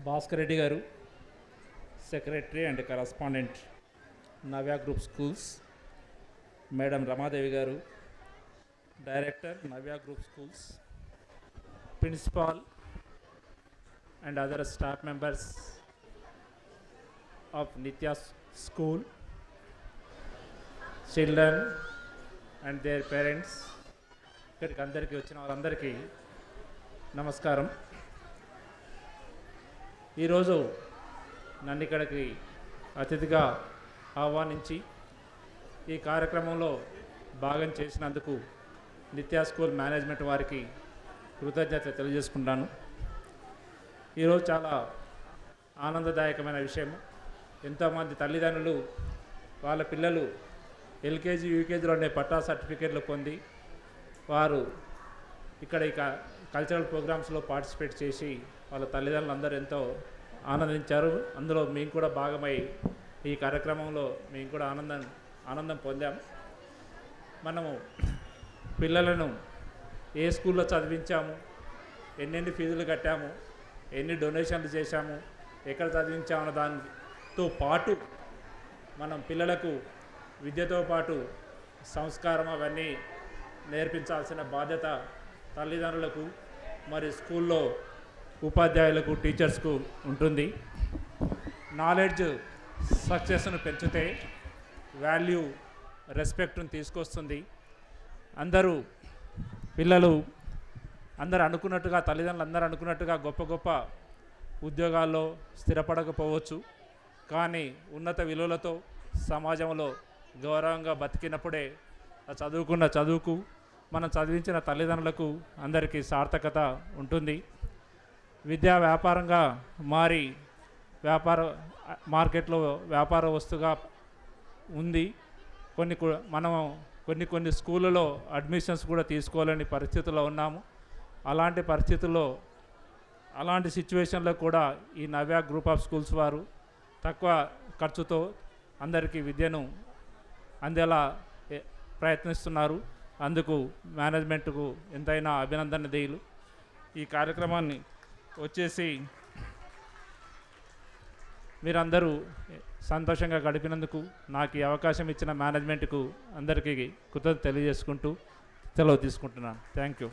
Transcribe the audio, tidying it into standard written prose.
భాస్కర్ రెడ్డి గారు, secretary and correspondent, Navya group schools. Madam Ramadevi గారు, director, Navya group schools. Principal and other staff members of Nitya School, children and their parents, ఇక్కడికి అందరికీ వచ్చిన వాళ్ళందరికీ నమస్కారం. ఈరోజు నన్ను ఇక్కడికి అతిథిగా ఆహ్వానించి ఈ కార్యక్రమంలో భాగం చేసినందుకు నిత్యా స్కూల్ మేనేజ్మెంట్ వారికి కృతజ్ఞత తెలియజేసుకుంటాను. ఈరోజు చాలా ఆనందదాయకమైన విషయం. ఎంతోమంది తల్లిదండ్రులు వాళ్ళ పిల్లలు ఎల్కేజీ యూకేజీలోనే పట్టా సర్టిఫికేట్లు పొంది వారు ఇక్కడ ఇక కల్చరల్ ప్రోగ్రామ్స్లో పార్టిసిపేట్ చేసి వాళ్ళ తల్లిదండ్రులు అందరూ ఎంతో ఆనందించారు. అందులో మేము కూడా భాగమై ఈ కార్యక్రమంలో మేము కూడా ఆనందం పొందాము. మనము పిల్లలను ఏ స్కూల్లో చదివించాము, ఎన్నెన్ని ఫీజులు కట్టాము, ఎన్ని డొనేషన్లు చేశాము, ఎక్కడ చదివించామన్న దానితో పాటు మనం పిల్లలకు విద్యతో పాటు సంస్కారం అవన్నీ నేర్పించాల్సిన బాధ్యత తల్లిదండ్రులకు మరి స్కూల్లో ఉపాధ్యాయులకు టీచర్స్కు ఉంటుంది. నాలెడ్జ్ సక్సెస్ను పెంచితే వాల్యూ రెస్పెక్ట్ను తీసుకొస్తుంది. అందరూ అనుకున్నట్టుగా తల్లిదండ్రులు అందరూ అనుకున్నట్టుగా గొప్ప గొప్ప ఉద్యోగాల్లో స్థిరపడకపోవచ్చు, కానీ ఉన్నత విలువలతో సమాజంలో గౌరవంగా బతికినప్పుడే చదువుకున్న చదువుకు మనం చదివించిన తల్లిదండ్రులకు అందరికీ సార్థకత ఉంటుంది. విద్యా వ్యాపారంగా మారి మార్కెట్లో వ్యాపార వస్తుగా ఉంది. కొన్ని స్కూళ్ళలో అడ్మిషన్స్ కూడా తీసుకోవాలని పరిస్థితుల్లో ఉన్నాము. అలాంటి సిచ్యువేషన్లో కూడా ఈ నవ్య గ్రూప్ ఆఫ్ స్కూల్స్ వారు తక్కువ ఖర్చుతో అందరికీ విద్యను అందేలా ప్రయత్నిస్తున్నారు. అందుకు మేనేజ్మెంట్కు ఎంతైనా అభినందనీయులు. ఈ కార్యక్రమాన్ని వచ్చేసి మీరందరూ సంతోషంగా గడిపినందుకు నాకు ఈ అవకాశం ఇచ్చిన మేనేజ్మెంట్కు అందరికీ కృతజ్ఞత తెలియజేసుకుంటూ సెలవు తీసుకుంటున్నాను. Thank you.